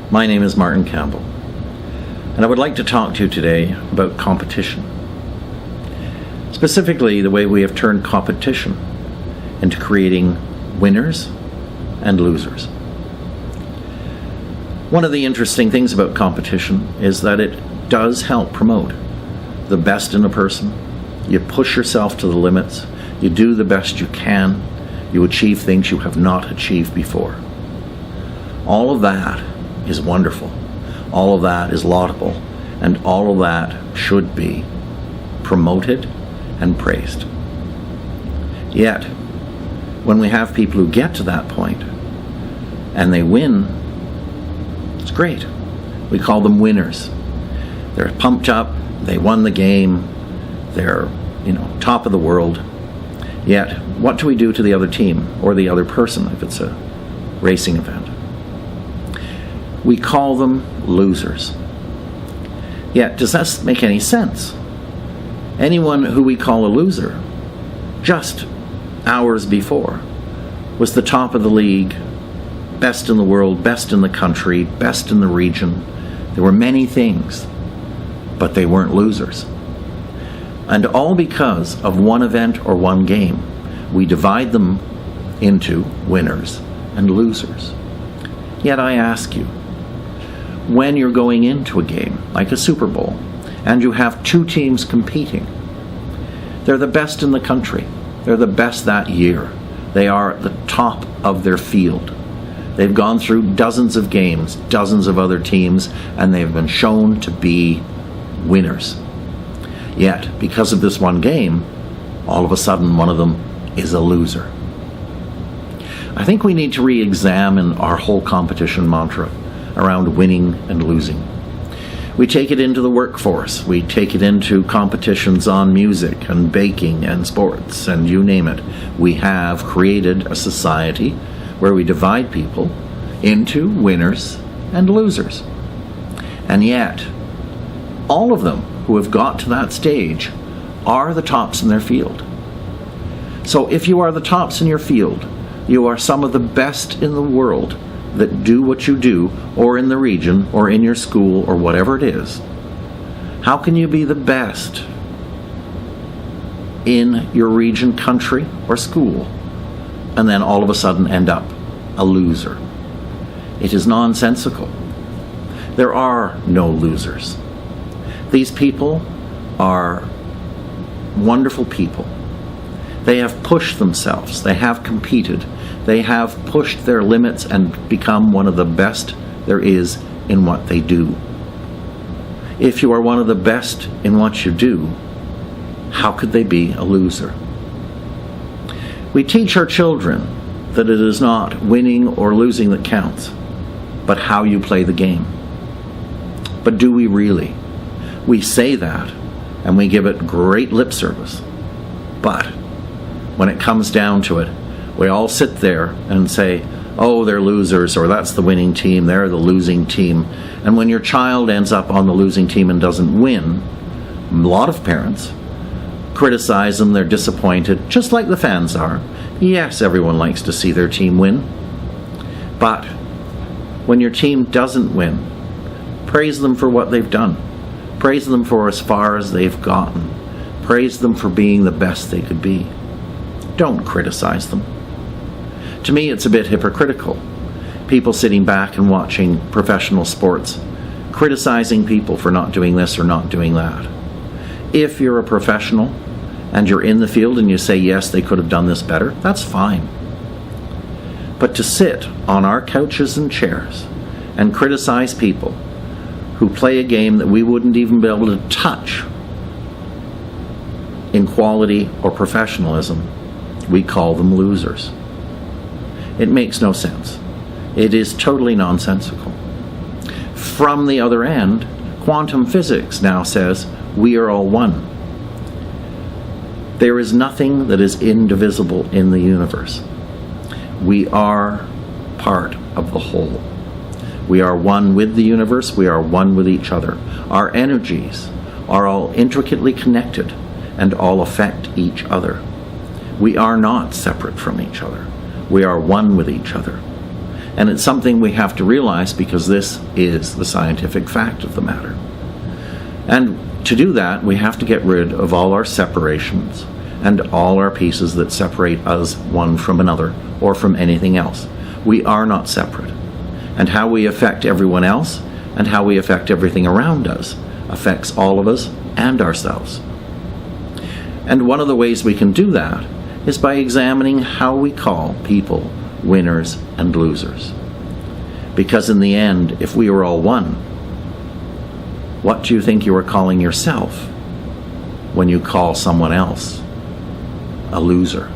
My name is Martin Campbell, and I would like to talk to you today about competition. Specifically, the way we have turned competition into creating winners and losers. One of the interesting things about competition is that it does help promote the best in a person. You push yourself to the limits, you do the best you can, you achieve things you have not achieved before. All of that is wonderful. All of that is laudable, and all of that should be promoted and praised. Yet, when we have people who get to that point and they win, it's great. We call them winners. They're pumped up, they won the game, they're, top of the world. Yet, what do we do to the other team or the other person if it's a racing event? We call them losers. Yet, does that make any sense? Anyone who we call a loser, just hours before, was the top of the league, best in the world, best in the country, best in the region. There were many things, but they weren't losers. And all because of one event or one game, we divide them into winners and losers. Yet I ask you, when you're going into a game, like a Super Bowl, and you have two teams competing, they're the best in the country. They're the best that year. They are at the top of their field. They've gone through dozens of games, dozens of other teams, and they've been shown to be winners. Yet, because of this one game, all of a sudden one of them is a loser. I think we need to re-examine our whole competition mantra around winning and losing. We take it into the workforce. We take it into competitions on music and baking and sports and you name it. We have created a society where we divide people into winners and losers. And yet, all of them who have got to that stage are the tops in their field. So if you are the tops in your field, you are some of the best in the world that do what you do, or in the region, or in your school, or whatever it is. How can you be the best in your region, country, or school, and then all of a sudden end up a loser? It is nonsensical. There are no losers. These people are wonderful people. They have pushed themselves. They have competed. They have pushed their limits and become one of the best there is in what they do. If you are one of the best in what you do, how could they be a loser? We teach our children that it is not winning or losing that counts, but how you play the game. But do we really? We say that, and we give it great lip service. But when it comes down to it, we all sit there and say, oh, they're losers, or that's the winning team, they're the losing team. And when your child ends up on the losing team and doesn't win, a lot of parents criticize them, they're disappointed, just like the fans are. Yes, everyone likes to see their team win. But when your team doesn't win, praise them for what they've done. Praise them for as far as they've gotten. Praise them for being the best they could be. Don't criticize them. To me, it's a bit hypocritical. People sitting back and watching professional sports, criticizing people for not doing this or not doing that. If you're a professional and you're in the field and you say, yes, they could have done this better, that's fine. But to sit on our couches and chairs and criticize people who play a game that we wouldn't even be able to touch in quality or professionalism, we call them losers. It makes no sense. It is totally nonsensical. From the other end, quantum physics now says we are all one. There is nothing that is indivisible in the universe. We are part of the whole. We are one with the universe. We are one with each other. Our energies are all intricately connected and all affect each other. We are not separate from each other. We are one with each other. And it's something we have to realize because this is the scientific fact of the matter. And to do that, we have to get rid of all our separations and all our pieces that separate us one from another or from anything else. We are not separate. And how we affect everyone else and how we affect everything around us affects all of us and ourselves. And one of the ways we can do that is by examining how we call people winners and losers. Because in the end, if we are all one, what do you think you are calling yourself when you call someone else a loser?